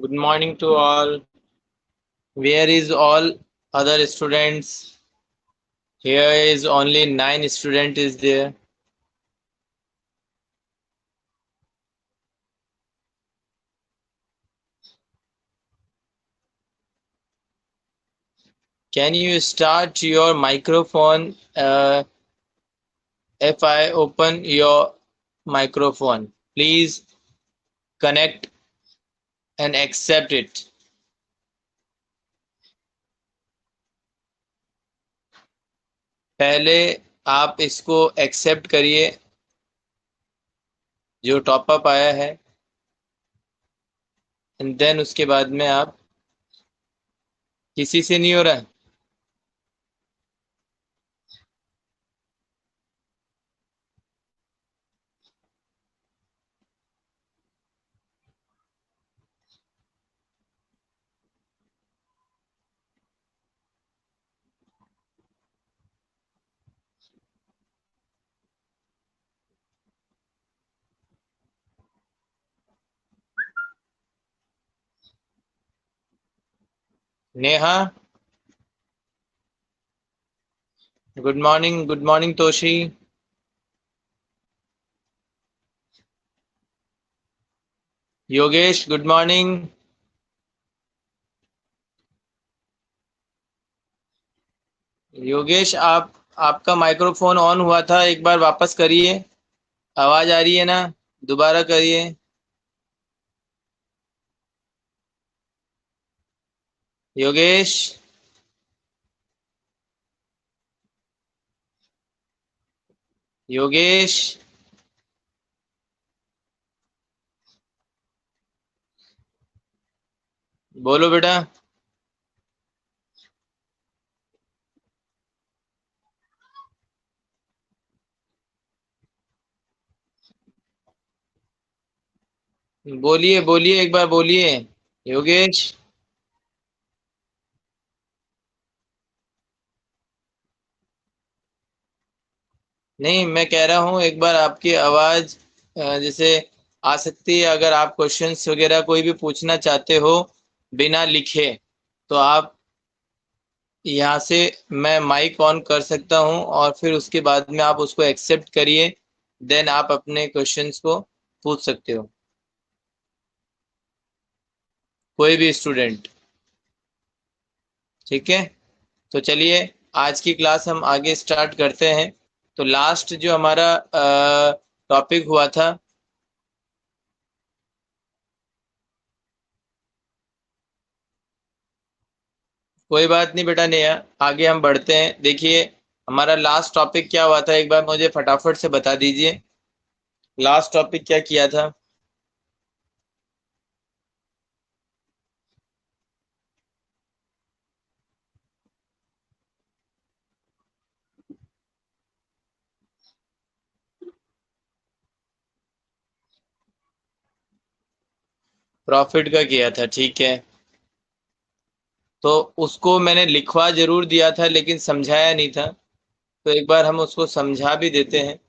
Good morning to all. Where is all other students? Here is only 9 student is there. Can you start your microphone if I open your microphone? Please connect and accept it. पहले आप इसको accept करिए जो top up आया है and then उसके बाद में आप किसी से नहीं हो रहा है। Neha, good morning Toshi. Yogesh, good morning. Yogesh, आपका माइक्रोफोन ऑन हुआ था, एक बार वापस करिए। आवाज आ रही है ना? दोबारा करिए। योगेश, योगेश, बोलो बेटा। बोलिए बोलिए, एक बार बोलिए। योगेश, नहीं, मैं कह रहा हूँ एक बार आपकी आवाज जैसे आ सकती है। अगर आप क्वेश्चंस वगैरह कोई भी पूछना चाहते हो बिना लिखे, तो आप यहाँ से मैं माइक ऑन कर सकता हूँ और फिर उसके बाद में आप उसको एक्सेप्ट करिए। देन आप अपने क्वेश्चंस को पूछ सकते हो, कोई भी स्टूडेंट। ठीक है, तो चलिए आज की क्लास हम आगे स्टार्ट करते हैं। तो लास्ट जो हमारा टॉपिक हुआ था, कोई बात नहीं बेटा नेहा, आगे हम बढ़ते हैं। देखिए हमारा लास्ट टॉपिक क्या हुआ था, एक बार मुझे फटाफट से बता दीजिए। लास्ट टॉपिक क्या किया था? प्रॉफिट का किया था, ठीक है। तो उसको मैंने लिखवा जरूर दिया था लेकिन समझाया नहीं था, तो एक बार हम उसको समझा भी देते हैं।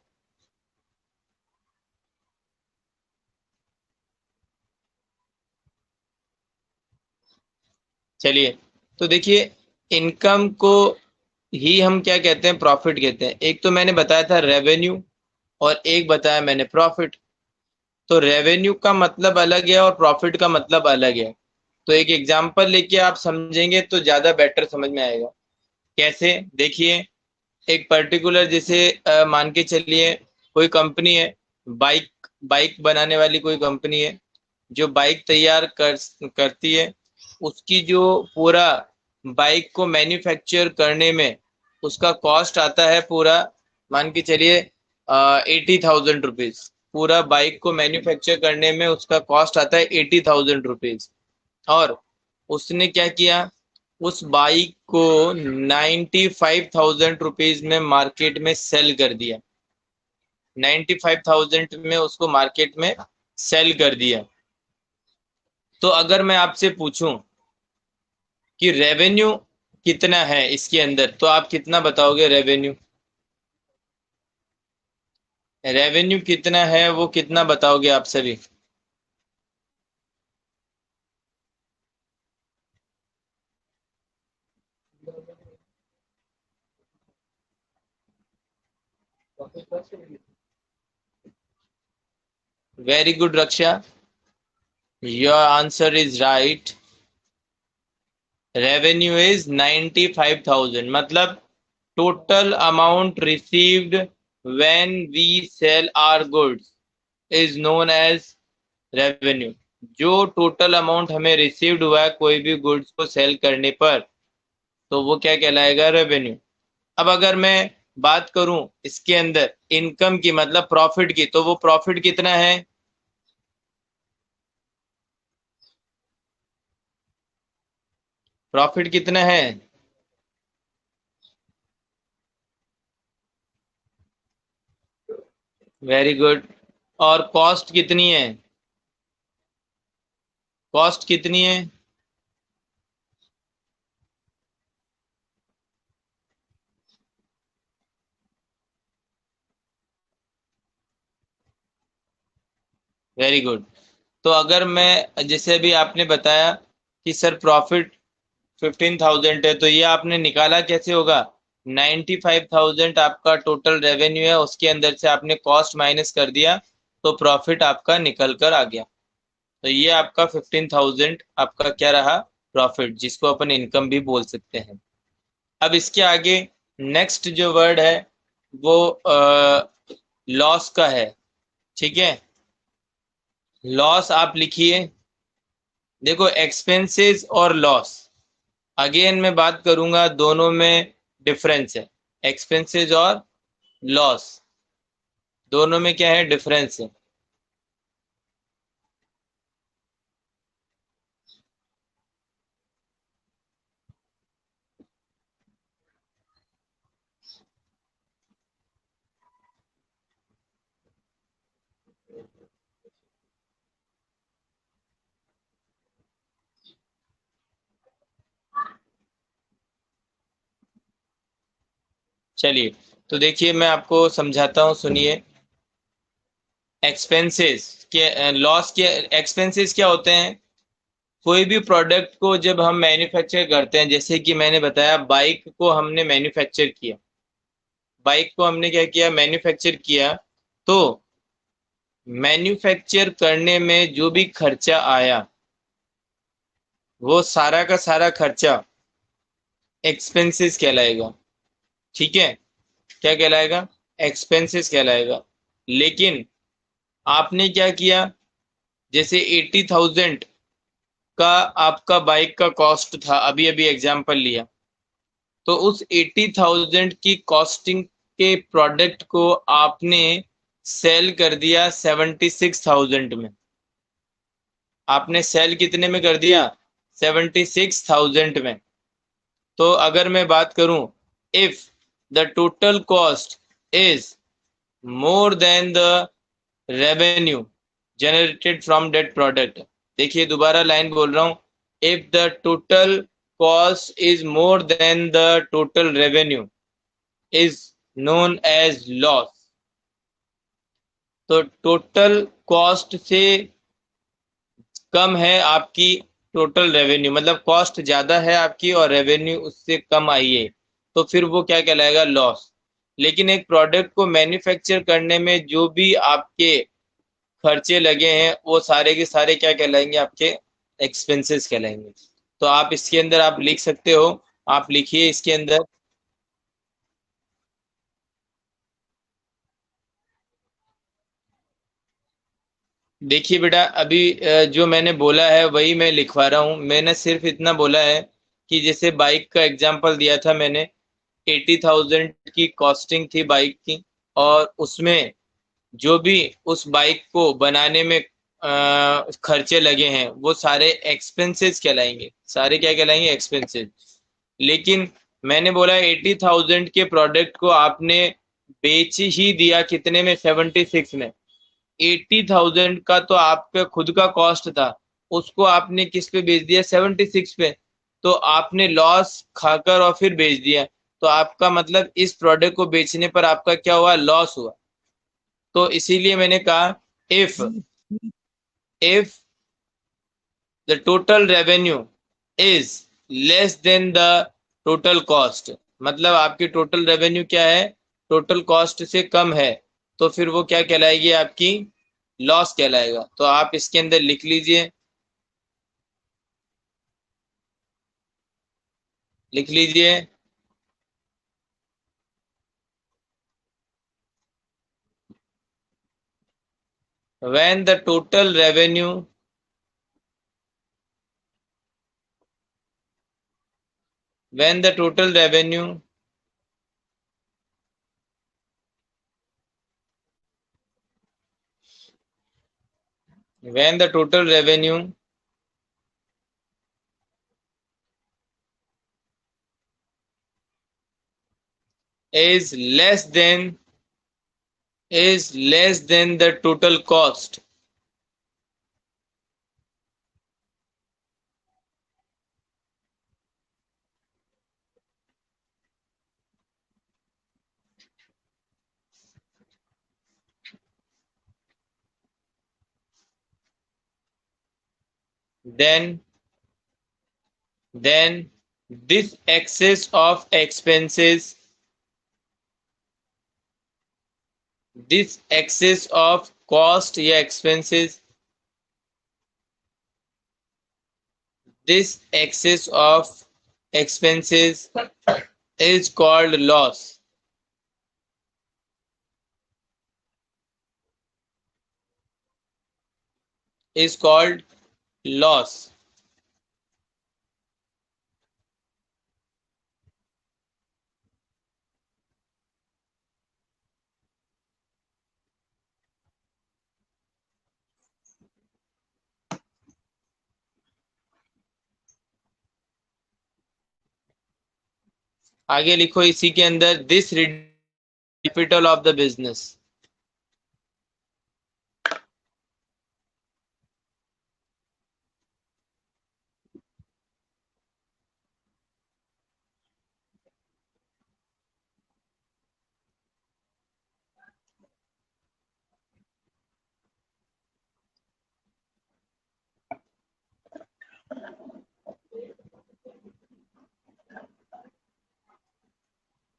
चलिए, तो देखिए इनकम को ही हम क्या कहते हैं, प्रॉफिट कहते हैं। एक तो मैंने बताया था रेवेन्यू और एक बताया मैंने प्रॉफिट। तो रेवेन्यू का मतलब अलग है और प्रॉफिट का मतलब अलग है। तो एक एग्जांपल लेके आप समझेंगे तो ज्यादा बेटर समझ में आएगा। कैसे, देखिए एक पर्टिकुलर जैसे मान के चलिए कोई कंपनी है, बाइक बाइक बनाने वाली कोई कंपनी है जो बाइक तैयार करती है। उसकी जो पूरा बाइक को मैन्युफैक्चर करने में उसका कॉस्ट आता है पूरा, मान के चलिए 80,000 रुपीज। पूरा बाइक को मैन्युफैक्चर करने में उसका कॉस्ट आता है 80,000 रुपीज। और उसने क्या किया, उस बाइक को 95,000 रुपीज में मार्केट में सेल कर दिया। 95,000 में उसको मार्केट में सेल कर दिया। तो अगर मैं आपसे पूछूं कि रेवेन्यू कितना है इसके अंदर, तो आप कितना बताओगे? रेवेन्यू, रेवेन्यू कितना है वो कितना बताओगे आप सभी? Very good Raksha, your answer is right. Revenue is 95,000, मतलब total amount received when we sell our goods is known as revenue. जो टोटल अमाउंट हमें रिसीव्ड हुआ है कोई भी गुड्स को सेल करने पर, तो वो क्या कहलाएगा? रेवेन्यू। अब अगर मैं बात करूं इसके अंदर इनकम की, मतलब प्रॉफिट की, तो वो प्रॉफिट कितना है? प्रॉफिट कितना है? Very good. और कॉस्ट कितनी है? कॉस्ट कितनी है? Very good. तो अगर मैं, जैसे अभी आपने बताया कि सर प्रॉफिट 15,000 है, तो ये आपने निकाला कैसे होगा? 95,000 आपका टोटल रेवेन्यू है, उसके अंदर से आपने कॉस्ट माइनस कर दिया, तो प्रॉफिट आपका निकल कर आ गया। तो ये आपका 15,000 आपका क्या रहा? प्रॉफिट, जिसको अपन इनकम भी बोल सकते हैं। अब इसके आगे नेक्स्ट जो वर्ड है वो लॉस का है। ठीक है, लॉस आप लिखिए। देखो, एक्सपेंसेस और लॉस, अगेन मैं बात करूंगा, दोनों में डिफरेंस है। एक्सपेंसेस और लॉस दोनों में क्या है? डिफरेंस है। चलिए, तो देखिए मैं आपको समझाता हूँ, सुनिए। एक्सपेंसेस के, लॉस के, एक्सपेंसेस क्या होते हैं? कोई भी प्रोडक्ट को जब हम मैन्युफैक्चर करते हैं, जैसे कि मैंने बताया बाइक को हमने मैन्युफैक्चर किया, बाइक को हमने क्या किया? मैन्युफैक्चर किया। तो मैन्युफैक्चर करने में जो भी खर्चा आया, वो सारा का सारा खर्चा एक्सपेंसेस कहलाएगा। ठीक है, क्या कहलाएगा? एक्सपेंसेस कहलाएगा। लेकिन आपने क्या किया? जैसे 80,000 का आपका बाइक का कॉस्ट था, अभी अभी एग्जांपल लिया, तो उस 80,000 की कॉस्टिंग के प्रोडक्ट को आपने सेल कर दिया 76,000 में। आपने सेल कितने में कर दिया? 76,000 में। तो अगर मैं बात करूं, if the total cost is more than the revenue generated from that product, देखिए दोबारा लाइन बोल रहा हूं, if the total cost is more than the total revenue is known as loss. तो टोटल कॉस्ट से कम है आपकी टोटल रेवेन्यू, मतलब कॉस्ट ज्यादा है आपकी और रेवेन्यू उससे कम आई है, तो फिर वो क्या कहलाएगा? लॉस। लेकिन एक प्रोडक्ट को मैन्युफैक्चर करने में जो भी आपके खर्चे लगे हैं, वो सारे के सारे क्या कहलाएंगे? आपके एक्सपेंसेस कहलाएंगे। तो आप इसके अंदर आप लिख सकते हो, आप लिखिए इसके अंदर। देखिए बेटा, अभी जो मैंने बोला है वही मैं लिखवा रहा हूँ। मैंने सिर्फ इतना बोला है कि जैसे बाइक का एग्जांपल दिया था मैंने, 80,000 की कॉस्टिंग थी बाइक की, और उसमें जो भी उस बाइक को बनाने में खर्चे लगे हैं, वो सारे एक्सपेंसेस कहलाएंगे। सारे क्या कहलाएंगे? एक्सपेंसेस। लेकिन मैंने बोला 80,000 के प्रोडक्ट को आपने बेच ही दिया कितने में? 76 में। 80,000 का तो आपका खुद का कॉस्ट था, उसको आपने किस पे बेच दिया? 76 पे। तो आपने लॉस खाकर और फिर बेच दिया, तो आपका मतलब इस प्रोडक्ट को बेचने पर आपका क्या हुआ? लॉस हुआ। तो इसीलिए मैंने कहा, if if the total revenue is less than the total cost, मतलब आपकी टोटल रेवेन्यू क्या है? टोटल कॉस्ट से कम है तो फिर वो क्या कहलाएगी, आपकी लॉस कहलाएगा। तो आप इसके अंदर लिख लीजिए, लिख लीजिए, when the total revenue when the total revenue when the total revenue is less than the total cost, then then this excess of expenses, this excess of cost या expenses, this excess of expenses is called loss, is called loss। आगे लिखो इसी के अंदर, this capital of the business.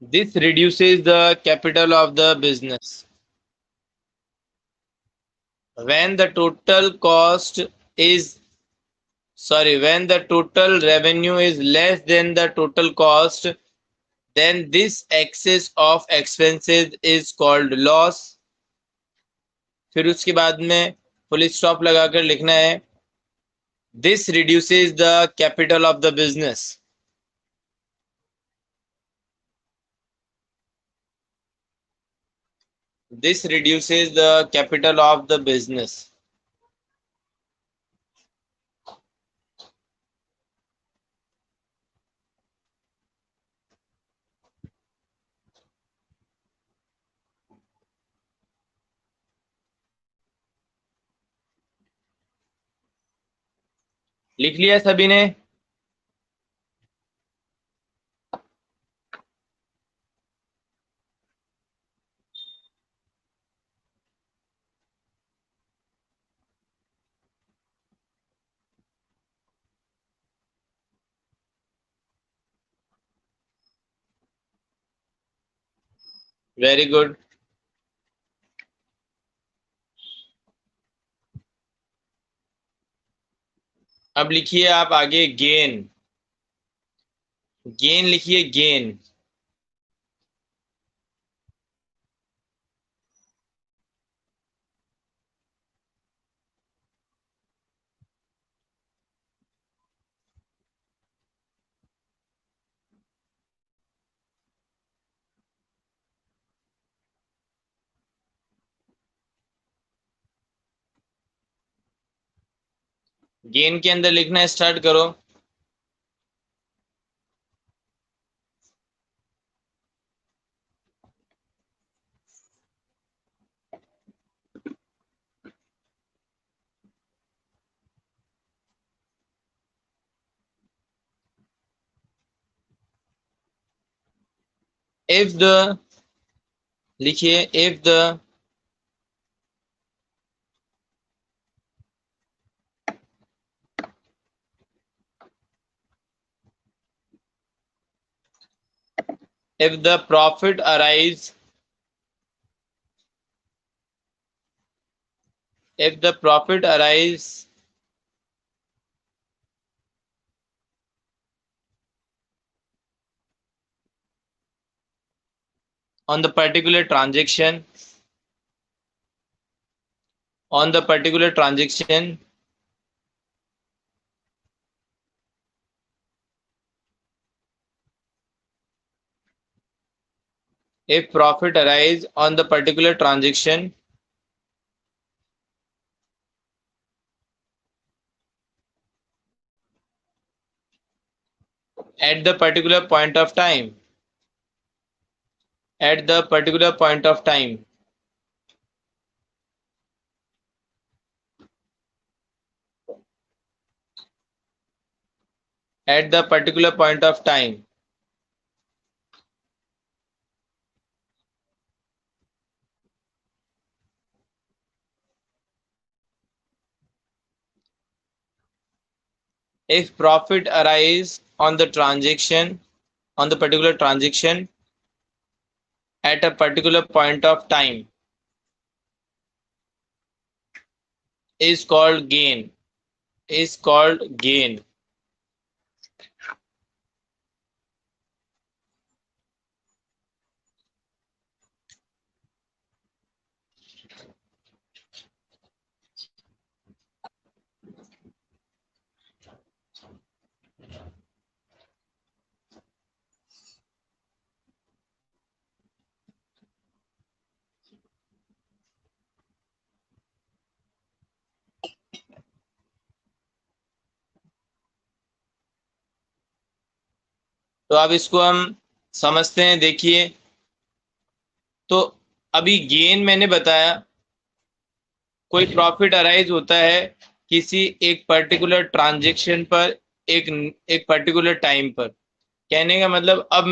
This reduces the capital of the business. When the total cost is, when the total revenue is less than the total cost, then this excess of expenses is called loss। फिर उसके बाद में full stop लगाकर लिखना है, this reduces the capital of the business। This reduces the capital of the business। लिख लिया सभी ने? Very good. अब लिखिए आप आगे गेन, गेन लिखिए, गेन। गेन के अंदर लिखना स्टार्ट करो। इफ द, लिखिए if the if the profit arise if the profit arise on the particular transaction, on the particular transaction, if profit arise on the particular transaction at the particular point of time, at the particular point of time, at the particular point of time, if profit arise on the transaction, on the particular transaction at a particular point of time, is called gain, is called gain. तो अब इसको हम समझते हैं। देखिए, तो अभी gain मैंने बताया, कोई प्रॉफिट अराइज होता है किसी एक पर्टिकुलर ट्रांजेक्शन पर, एक एक पर्टिकुलर टाइम पर। कहने का मतलब, अब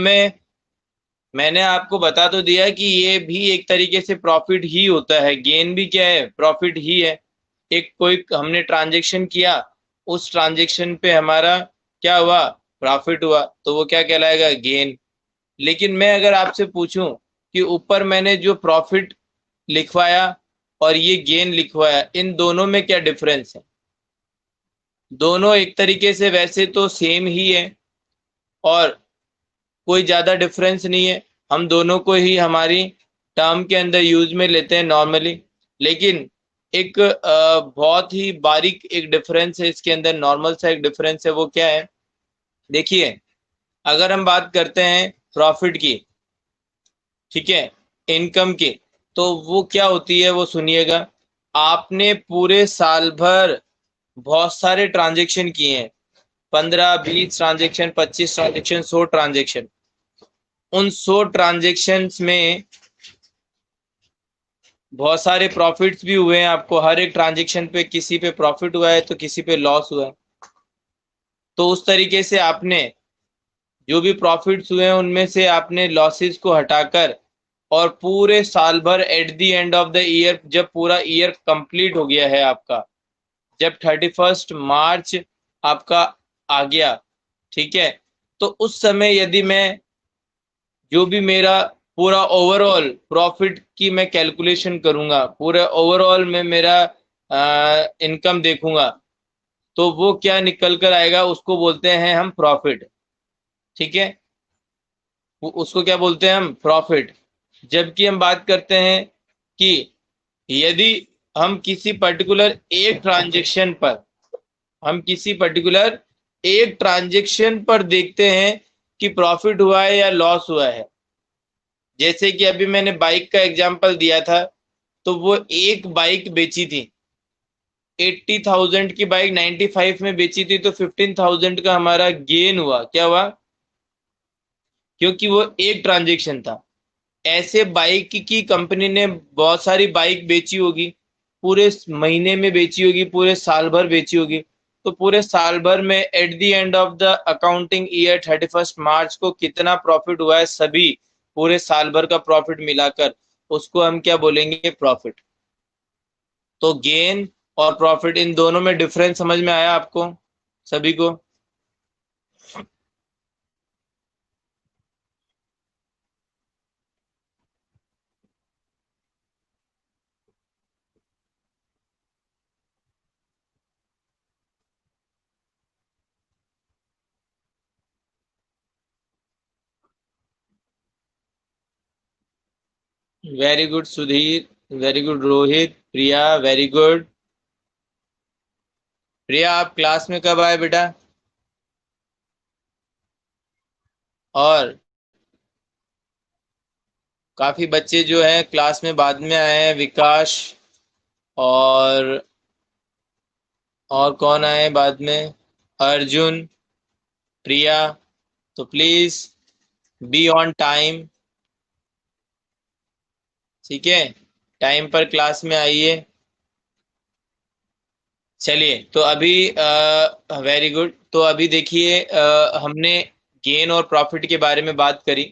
मैंने आपको बता तो दिया कि ये भी एक तरीके से प्रॉफिट ही होता है, गेन भी क्या है, प्रॉफिट ही है। एक कोई हमने ट्रांजेक्शन किया, उस ट्रांजेक्शन पे हमारा क्या हुआ, प्रॉफिट हुआ, तो वो क्या कहलाएगा, गेन। लेकिन मैं अगर आपसे पूछूं कि ऊपर मैंने जो प्रॉफिट लिखवाया और ये गेन लिखवाया, इन दोनों में क्या डिफरेंस है। दोनों एक तरीके से वैसे तो सेम ही है और कोई ज़्यादा डिफरेंस नहीं है, हम दोनों को ही हमारी टर्म के अंदर यूज में लेते हैं नॉर्मली। लेकिन एक बहुत ही बारीक एक डिफरेंस है इसके अंदर, नॉर्मल सा एक डिफरेंस है। वो क्या है, देखिए, अगर हम बात करते हैं प्रॉफिट की, ठीक है, इनकम की, तो वो क्या होती है वो सुनिएगा। आपने पूरे साल भर बहुत सारे ट्रांजेक्शन किए हैं, 15 20 ट्रांजेक्शन, 25 ट्रांजेक्शन, 100 ट्रांजेक्शन। उन 100 ट्रांजेक्शन्स में बहुत सारे प्रॉफिट्स भी हुए हैं आपको, हर एक ट्रांजेक्शन पे किसी पे प्रॉफिट हुआ है तो किसी पे लॉस हुआ है। तो उस तरीके से आपने जो भी प्रॉफिट्स हुए हैं उनमें से आपने लॉसेस को हटाकर, और पूरे साल भर at the end of the year, जब पूरा ईयर कंप्लीट हो गया है आपका, जब 31 मार्च आपका आ गया, ठीक है, तो उस समय यदि मैं जो भी मेरा पूरा ओवरऑल प्रॉफिट की मैं कैलकुलेशन करूंगा, पूरे ओवरऑल में मेरा इनकम देखूंगा, तो वो क्या निकल कर आएगा, उसको बोलते हैं हम प्रॉफिट। ठीक है, उसको क्या बोलते हैं हम, प्रॉफिट। जबकि हम बात करते हैं कि यदि हम किसी पर्टिकुलर एक ट्रांजेक्शन पर, हम किसी पर्टिकुलर एक ट्रांजेक्शन पर देखते हैं कि प्रॉफिट हुआ है या लॉस हुआ है। जैसे कि अभी मैंने बाइक का एग्जांपल दिया था, तो वो एक बाइक बेची थी, 80,000 की बाइक 95 में बेची थी, तो 15,000 का हमारा गेन हुआ। क्या हुआ, क्योंकि वो एक ट्रांजेक्शन था। ऐसे बाइक की कंपनी ने बहुत सारी बाइक बेची होगी, पूरे महीने में बेची होगी, पूरे साल भर बेची होगी, तो पूरे साल भर में at the end of the accounting year 31 मार्च को कितना प्रॉफिट हुआ है, सभी पूरे साल भर का प्रॉफिट मिलाकर, उसको हम क्या बोलेंगे, प्रॉफिट। तो गेन और प्रॉफिट, इन दोनों में डिफरेंस समझ में आया आपको सभी को। Very good Sudhir, very good Rohit, Priya very good. Priya आप क्लास में कब आए बेटा? और काफी बच्चे जो हैं क्लास में बाद में आए हैं, विकास और कौन आए बाद में, अर्जुन, प्रिया। तो प्लीज बी ऑन टाइम, ठीक है, टाइम पर क्लास में आइए। चलिए तो अभी वेरी गुड, तो अभी देखिए हमने गेन और प्रॉफिट के बारे में बात करी,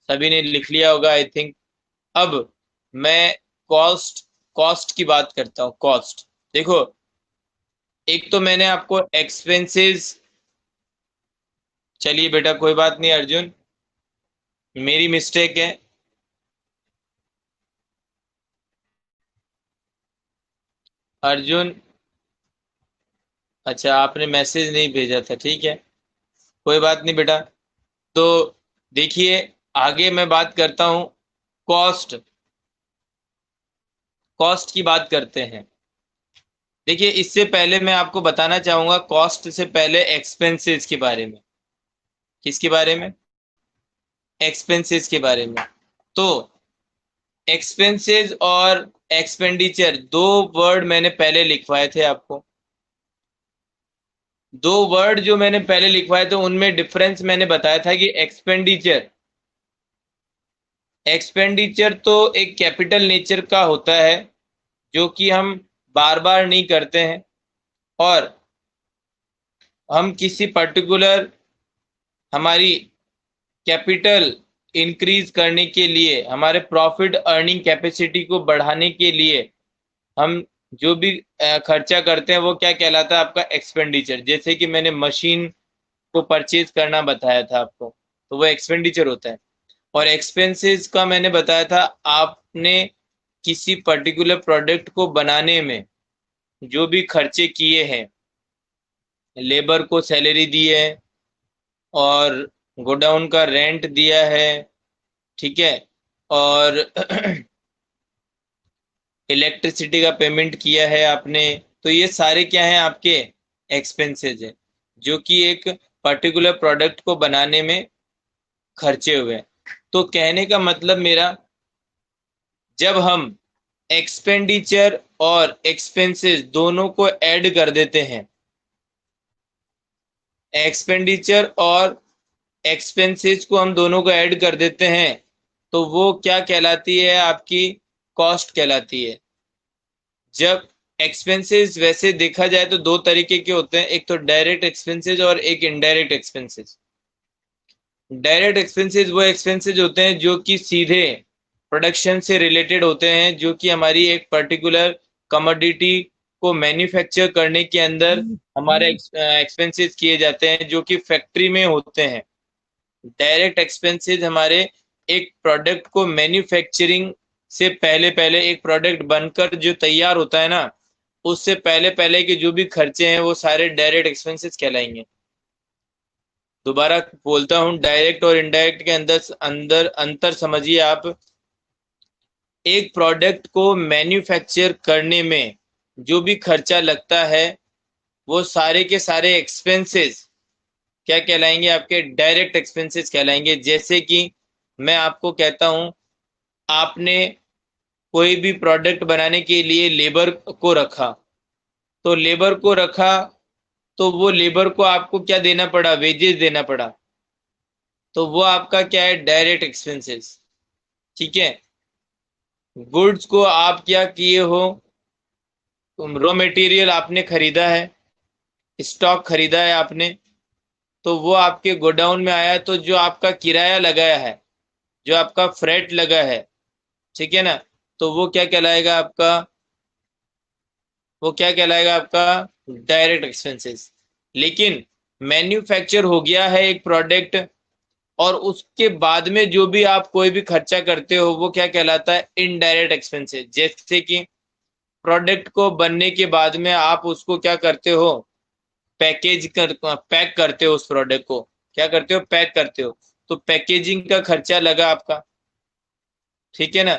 सभी ने लिख लिया होगा आई थिंक। अब मैं कॉस्ट कॉस्ट की बात करता हूँ। कॉस्ट देखो, एक तो मैंने आपको एक्सपेंसेस, चलिए बेटा कोई बात नहीं अर्जुन, मेरी मिस्टेक है। अर्जुन, अच्छा आपने मैसेज नहीं भेजा था, ठीक है, कोई बात नहीं बेटा। तो देखिए आगे मैं बात करता हूँ, कॉस्ट कॉस्ट की बात करते हैं। देखिए इससे पहले मैं आपको बताना चाहूंगा कॉस्ट से पहले एक्सपेंसेस के बारे में। किसके बारे में? एक्सपेंसेस के बारे में। तो एक्सपेंसेस और एक्सपेंडिचर दो वर्ड मैंने पहले लिखवाए थे आपको। दो वर्ड जो मैंने पहले लिखवाए थे उनमें डिफरेंस मैंने बताया था कि एक्सपेंडिचर एक्सपेंडिचर तो एक कैपिटल नेचर का होता है जो कि हम बार बार नहीं करते हैं, और हम किसी पर्टिकुलर हमारी कैपिटल इंक्रीज करने के लिए, हमारे प्रॉफिट अर्निंग कैपेसिटी को बढ़ाने के लिए हम जो भी खर्चा करते हैं वो क्या कहलाता है? आपका एक्सपेंडिचर। जैसे कि मैंने मशीन को परचेज करना बताया था आपको, तो वो एक्सपेंडिचर होता है। और एक्सपेंसेस का मैंने बताया था, आपने किसी पर्टिकुलर प्रोडक्ट को बनाने में जो भी खर्चे किए हैं, लेबर को सैलरी दी है और गोडाउन का रेंट दिया है, ठीक है, और इलेक्ट्रिसिटी का पेमेंट किया है आपने, तो ये सारे क्या हैं? आपके एक्सपेंसेस है जो कि एक पर्टिकुलर प्रोडक्ट को बनाने में खर्चे हुए हैं। तो कहने का मतलब मेरा, जब हम एक्सपेंडिचर और एक्सपेंसेस दोनों को ऐड कर देते हैं, एक्सपेंडिचर और एक्सपेंसेस को हम दोनों को ऐड कर देते हैं, तो वो क्या कहलाती है? आपकी कॉस्ट कहलाती है। जब एक्सपेंसेस वैसे देखा जाए तो दो तरीके के होते हैं, एक तो डायरेक्ट एक्सपेंसेस और एक इनडायरेक्ट एक्सपेंसेस। डायरेक्ट एक्सपेंसेस वो एक्सपेंसेस होते हैं जो कि सीधे प्रोडक्शन से रिलेटेड होते हैं, जो कि हमारी एक पर्टिकुलर कमोडिटी को मैन्युफैक्चर करने के अंदर हमारे एक्सपेंसेस किए जाते हैं, जो कि फैक्ट्री में होते हैं। डायरेक्ट एक्सपेंसेस हमारे एक प्रोडक्ट को मैन्युफैक्चरिंग से पहले पहले, एक प्रोडक्ट बनकर जो तैयार होता है ना, उससे पहले पहले के जो भी खर्चे हैं वो सारे डायरेक्ट एक्सपेंसेस कहलाएंगे। दोबारा बोलता हूँ, डायरेक्ट और इनडायरेक्ट के अंदर अंदर अंतर समझिए आप। एक प्रोडक्ट को मैन्युफैक्चर करने में जो भी खर्चा लगता है वो सारे के सारे एक्सपेंसेस क्या कहलाएंगे? आपके डायरेक्ट एक्सपेंसेस कहलाएंगे। जैसे कि मैं आपको कहता हूं, आपने कोई भी प्रोडक्ट बनाने के लिए लेबर को रखा, तो लेबर को रखा तो वो लेबर को आपको क्या देना पड़ा? वेजेस देना पड़ा, तो वो आपका क्या है? डायरेक्ट एक्सपेंसेस, ठीक है। गुड्स को आप क्या किए हो? रॉ मटेरियल आपने खरीदा है, स्टॉक खरीदा है आपने, तो वो आपके गोडाउन में आया, तो जो आपका किराया लगाया है, जो आपका फ्रेट लगा है, ठीक है ना, तो वो क्या कहलाएगा आपका? वो क्या कहलाएगा आपका? Direct expenses. लेकिन मैन्युफैक्चर हो गया है एक प्रोडक्ट, और उसके बाद में जो भी आप कोई भी खर्चा करते हो वो क्या कहलाता है? Indirect expenses. जैसे कि प्रोडक्ट को बनने के बाद में आप उसको क्या करते हो? पैक करते हो उस प्रोडक्ट को, क्या करते हो? पैक करते हो, तो पैकेजिंग का खर्चा लगा आपका, ठीक है ना।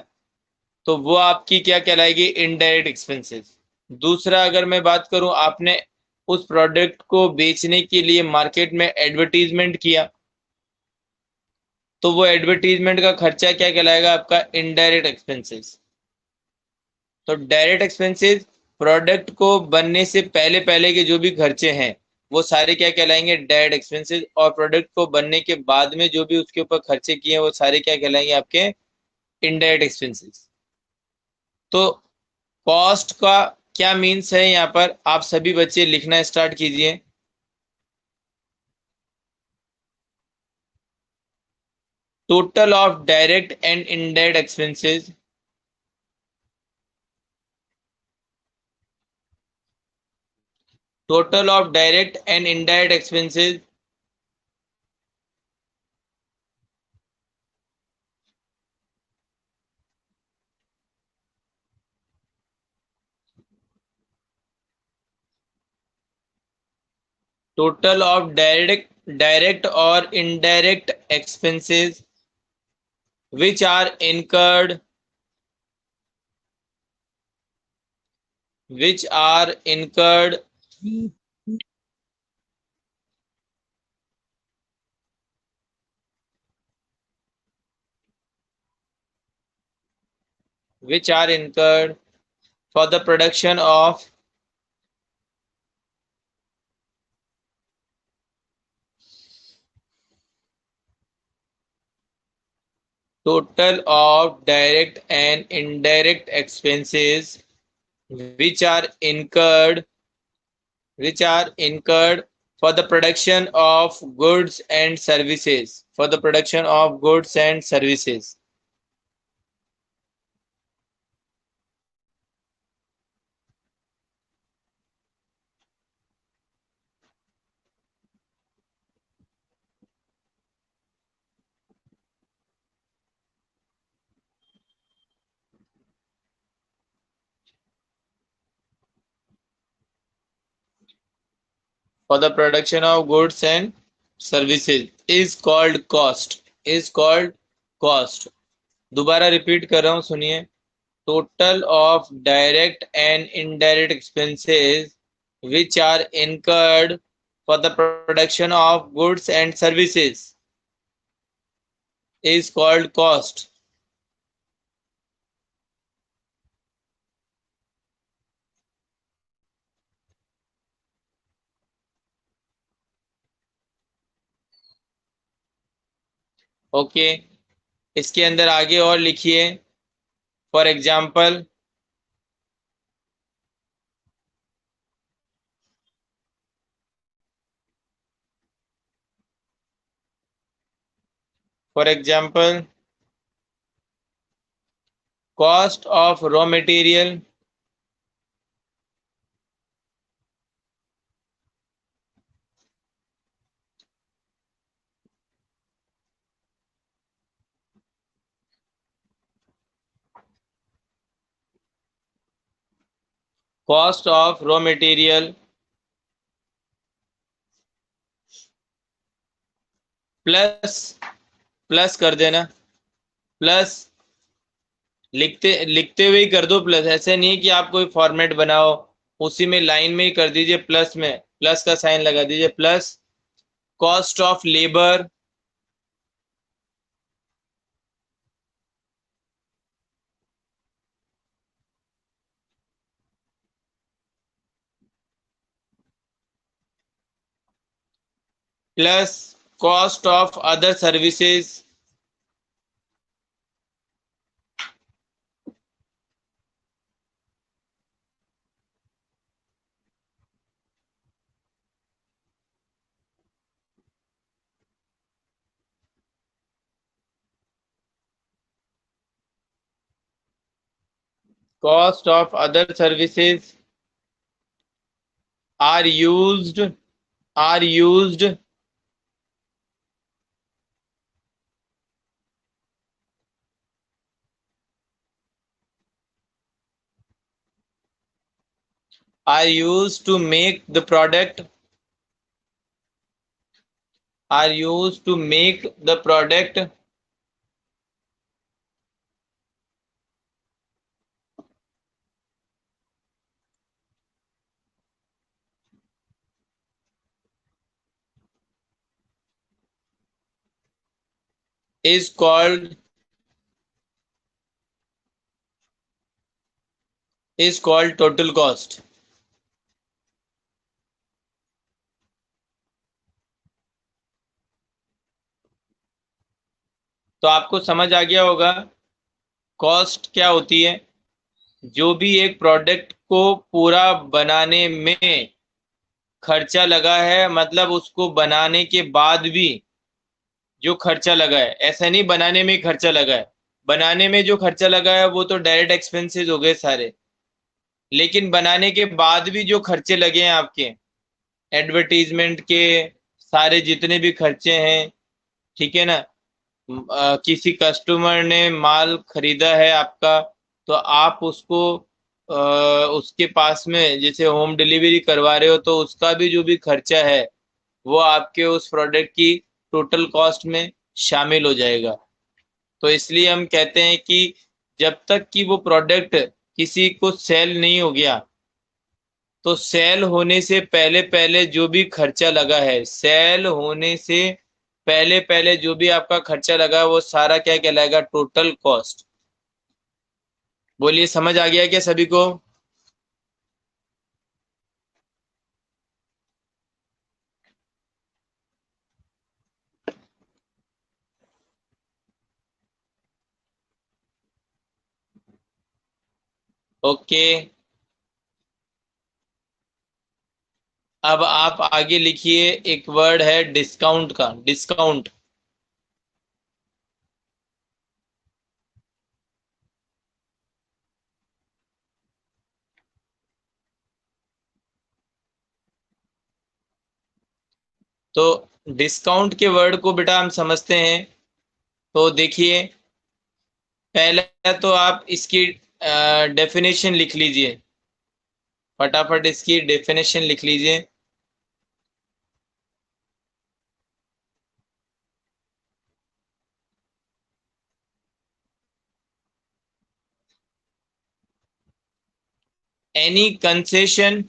तो वो आपकी क्या कहलाएगी, इनडायरेक्ट एक्सपेंसेस। दूसरा अगर मैं बात करूं, आपने उस प्रोडक्ट को बेचने के लिए मार्केट में एडवर्टीजमेंट किया, तो वो एडवर्टीजमेंट का खर्चा क्या कहलाएगा, आपका इनडायरेक्ट एक्सपेंसेस। तो डायरेक्ट एक्सपेंसेस प्रोडक्ट को बनने से पहले पहले के जो भी खर्चे हैं वो सारे क्या कहलाएंगे, डायरेक्ट एक्सपेंसेस। और प्रोडक्ट को बनने के बाद में जो भी उसके ऊपर खर्चे किए हैं वो सारे क्या कहलाएंगे, आपके इनडायरेक्ट एक्सपेंसेस। तो कॉस्ट का क्या मीन्स है यहाँ पर, आप सभी बच्चे लिखना स्टार्ट कीजिए। Total of direct and indirect expenses. Total of direct and indirect expenses total of direct और indirect expenses which are incurred which are incurred which are incurred for the production of total of direct and indirect expenses which are incurred for the production of goods and services, for the production of goods and services. For the production of goods and services is called cost, is called cost. दोबारा repeat कर रहा हूं, सुनिए। Total of direct and indirect expenses which are incurred for the production of goods and services is called cost. Okay, इसके अंदर आगे और लिखिए। For example, for example cost of raw material, cost of raw material plus, plus कर देना, plus लिखते लिखते हुए ही कर दो प्लस। ऐसे नहीं है कि आप कोई फॉर्मेट बनाओ, उसी में लाइन में ही कर दीजिए, प्लस में प्लस का साइन लगा दीजिए। Plus cost of labour, plus cost of other services, cost of other services are used are used are used to make the product are used to make the product is called total cost. तो आपको समझ आ गया होगा cost क्या होती है। जो भी एक प्रोडक्ट को पूरा बनाने में खर्चा लगा है, मतलब उसको बनाने के बाद भी जो खर्चा लगा है, ऐसा नहीं बनाने में ही खर्चा लगा है। बनाने में जो खर्चा लगा है वो तो डायरेक्ट एक्सपेंसेस हो गए सारे, लेकिन बनाने के बाद भी जो खर्चे लगे हैं आपके, एडवर्टीजमेंट के, सारे जितने भी खर्चे हैं, ठीक है ना। किसी कस्टमर ने माल खरीदा है आपका, तो आप उसको उसके पास में जैसे होम डिलीवरी करवा रहे हो, तो उसका भी जो भी खर्चा है वो आपके उस प्रोडक्ट की टोटल कॉस्ट में शामिल हो जाएगा। तो इसलिए हम कहते हैं कि जब तक कि वो प्रोडक्ट किसी को सेल नहीं हो गया, तो सेल होने से पहले पहले जो भी खर्चा लगा है, सेल होने से पहले पहले जो भी आपका खर्चा लगा है, वो सारा क्या कहलाएगा? Total cost. बोलिए, समझ आ गया क्या सभी को? ओके। अब आप आगे लिखिए, एक वर्ड है डिस्काउंट का, डिस्काउंट। तो डिस्काउंट के वर्ड को बेटा हम समझते हैं। तो देखिए, पहले तो आप इसकी डेफिनेशन लिख लीजिए, फटाफट इसकी डेफिनेशन लिख लीजिए। एनी कंसेशन,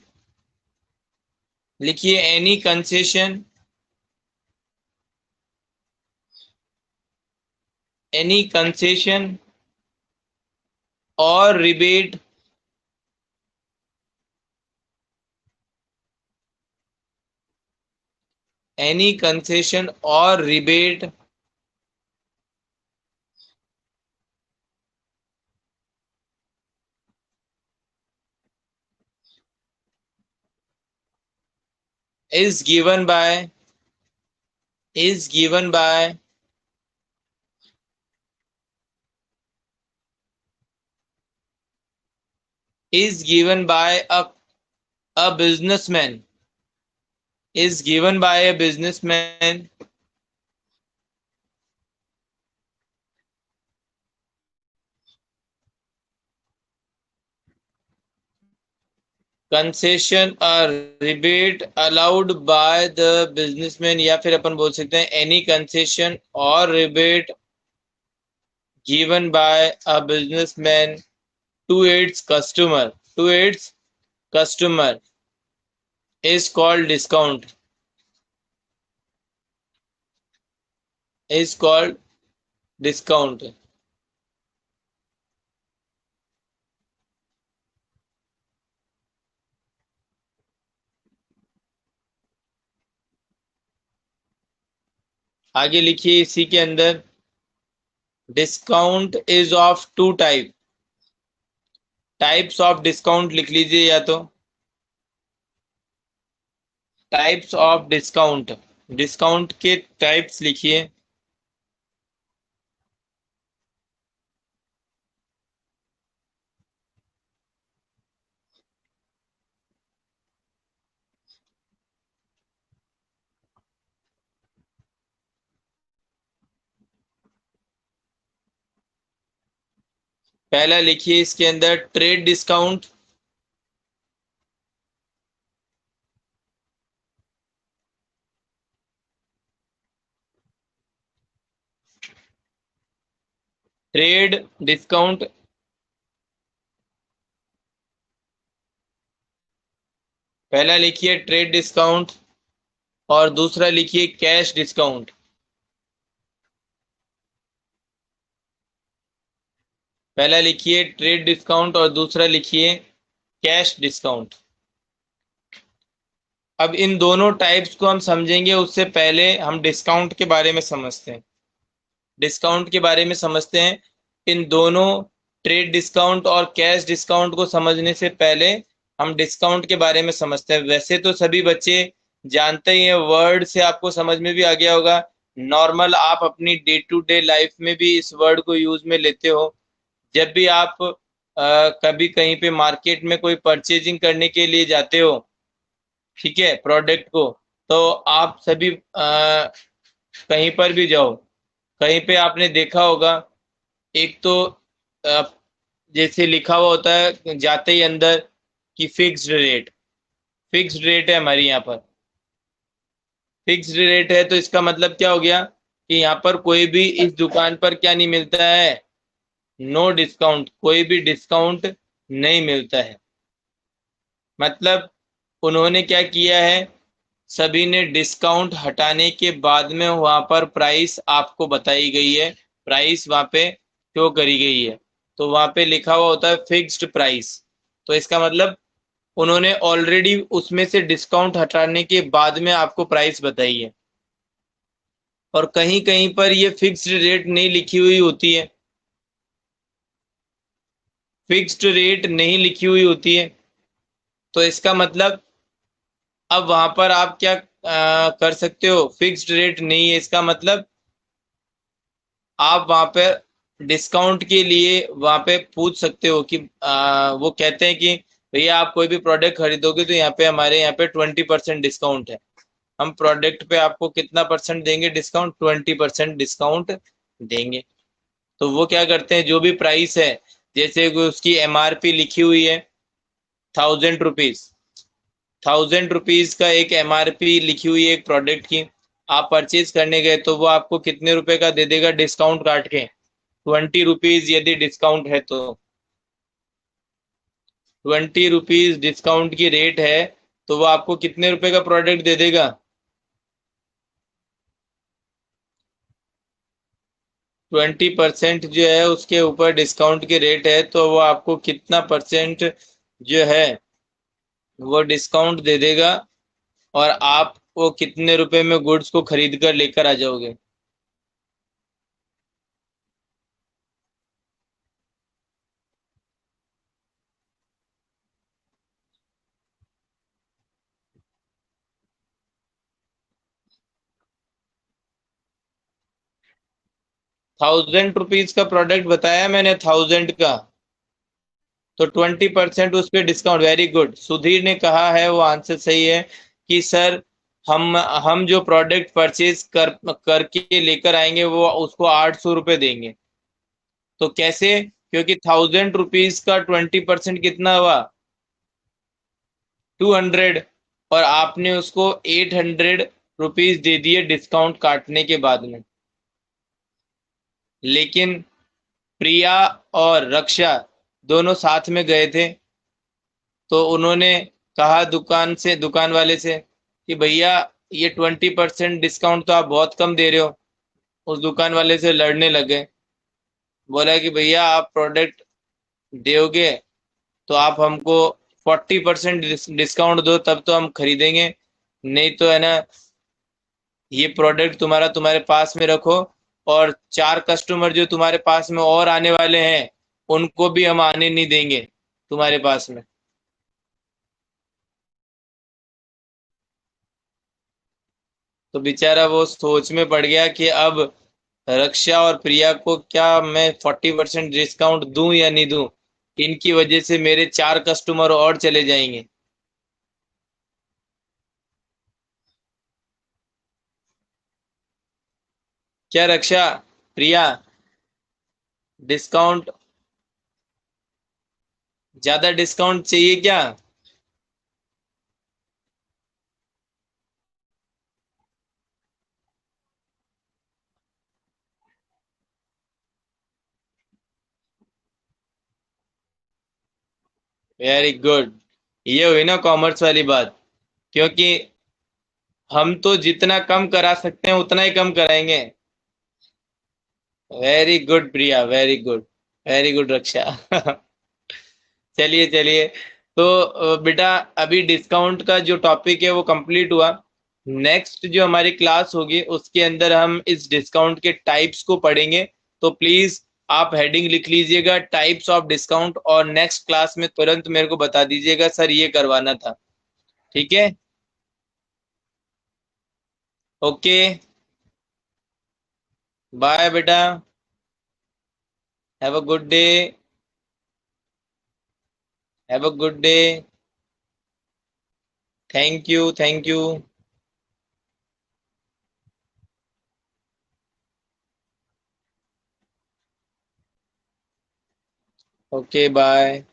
लिखिए एनी कंसेशन, एनी कंसेशन और रिबेट एनी कंसेशन और rebate is given by is given by is given by a businessman, is given by a businessman concession और rebate allowed by the businessman, या फिर अपन बोल सकते हैं एनी कंसेशन और rebate given by a businessman to its customer, to its customer is called discount, is called discount। आगे लिखिए इसी के अंदर, discount is of two type, types of discount लिख लीजिए, या तो टाइप्स ऑफ डिस्काउंट, डिस्काउंट के टाइप्स लिखिए। पहला लिखिए इसके अंदर ट्रेड डिस्काउंट, ट्रेड डिस्काउंट। पहला लिखिए ट्रेड डिस्काउंट और दूसरा लिखिए कैश डिस्काउंट। पहला लिखिए ट्रेड डिस्काउंट और दूसरा लिखिए कैश डिस्काउंट। अब इन दोनों टाइप्स को हम समझेंगे उससे पहले हम डिस्काउंट के बारे में समझते हैं। डिस्काउंट के बारे में समझते हैं। इन दोनों ट्रेड डिस्काउंट और कैश डिस्काउंट को समझने से पहले हम डिस्काउंट के बारे में समझते हैं। वैसे तो सभी बच्चे जानते ही हैं, वर्ड से आपको समझ में भी आ गया होगा। नॉर्मल आप अपनी डे टू डे लाइफ में भी इस वर्ड को यूज में लेते हो। जब भी आप कभी कहीं पे मार्केट में कोई परचेजिंग करने के लिए जाते हो, ठीक है, प्रोडक्ट को, तो आप सभी कहीं पर भी जाओ, कहीं पे आपने देखा होगा एक तो अ, जैसे लिखा हुआ होता है जाते ही अंदर कि फिक्स्ड रेट। फिक्स्ड रेट है हमारी यहाँ पर। फिक्स्ड रेट है तो इसका मतलब क्या हो गया कि यहाँ पर कोई भी इस दुकान पर क्या नहीं मिलता है, नो डिस्काउंट, कोई भी डिस्काउंट नहीं मिलता है। मतलब उन्होंने क्या किया है, सभी ने डिस्काउंट हटाने के बाद में वहां पर प्राइस आपको बताई गई है, प्राइस वहां पे शो करी गई है। तो वहां पे लिखा हुआ होता है फिक्स्ड प्राइस। तो इसका मतलब उन्होंने ऑलरेडी उसमें से डिस्काउंट हटाने के बाद में आपको प्राइस बताई है। और कहीं कहीं पर ये फिक्स्ड रेट नहीं लिखी हुई होती है, फिक्स्ड रेट नहीं लिखी हुई होती है। तो इसका मतलब अब वहां पर आप क्या कर सकते हो, फिक्स्ड रेट नहीं है इसका मतलब आप वहां पे डिस्काउंट के लिए वहां पे पूछ सकते हो कि वो कहते हैं कि भैया आप कोई भी प्रोडक्ट खरीदोगे तो यहाँ पे हमारे यहाँ पे 20% डिस्काउंट है। हम प्रोडक्ट पे आपको कितना परसेंट देंगे डिस्काउंट, 20% डिस्काउंट देंगे। तो वो क्या करते हैं, जो भी प्राइस है, जैसे कि उसकी एमआरपी लिखी हुई है 1000 रुपीज, 1000 रुपीज का एक एमआरपी लिखी हुई है एक प्रोडक्ट की, आप परचेज करने गए तो वो आपको कितने रुपए का दे देगा डिस्काउंट काट के, 20 रुपीज यदि डिस्काउंट है तो, 20 रुपीज डिस्काउंट की रेट है तो वो आपको कितने रुपए का प्रोडक्ट दे देगा, 20% जो है उसके ऊपर डिस्काउंट की रेट है तो वो आपको कितना परसेंट जो है वो डिस्काउंट दे देगा और आप वो कितने रुपए में गुड्स को खरीद कर लेकर आ जाओगे। 1000 रुपीज का प्रोडक्ट बताया मैंने, 1000 का, तो 20% उस पर डिस्काउंट। वेरी गुड, सुधीर ने कहा है वो आंसर सही है कि सर हम जो प्रोडक्ट परचेज करके लेकर आएंगे वो उसको 800 रुपये देंगे। तो कैसे, क्योंकि 1000 रुपीज का 20% कितना हुआ, 200, और आपने उसको 800 रुपीज दे दिए डिस्काउंट काटने के बाद में। लेकिन प्रिया और रक्षा दोनों साथ में गए थे, तो उन्होंने कहा दुकान वाले से कि भैया ये 20% डिस्काउंट तो आप बहुत कम दे रहे हो। उस दुकान वाले से लड़ने लगे, बोला कि भैया आप प्रोडक्ट दोगे तो आप हमको 40% डिस्काउंट दो तब तो हम खरीदेंगे, नहीं तो है ना ये प्रोडक्ट तुम्हारे पास में रखो, और 4 कस्टमर जो तुम्हारे पास में और आने वाले हैं उनको भी हम आने नहीं देंगे तुम्हारे पास में। तो बेचारा वो सोच में पड़ गया कि अब रक्षा और प्रिया को क्या मैं 40% डिस्काउंट दूं या नहीं दूं, इनकी वजह से मेरे 4 कस्टमर और चले जाएंगे। क्या रक्षा, प्रिया, डिस्काउंट, ज्यादा डिस्काउंट चाहिए क्या? वेरी गुड, ये हुई ना कॉमर्स वाली बात। क्योंकि हम तो जितना कम करा सकते हैं उतना ही कम कराएंगे। वेरी गुड प्रिया, वेरी गुड। वेरी गुड रक्षा। चलिए चलिए। तो बेटा अभी डिस्काउंट का जो टॉपिक है वो कंप्लीट हुआ। नेक्स्ट जो हमारी क्लास होगी उसके अंदर हम इस डिस्काउंट के टाइप्स को पढ़ेंगे। तो प्लीज आप हेडिंग लिख लीजिएगा, टाइप्स ऑफ डिस्काउंट, और नेक्स्ट क्लास में तुरंत मेरे को बता दीजिएगा सर ये करवाना था। ठीक है। ओके। बाय बेटा। Have a good day. Have a good day. Thank you, thank you. Okay bye.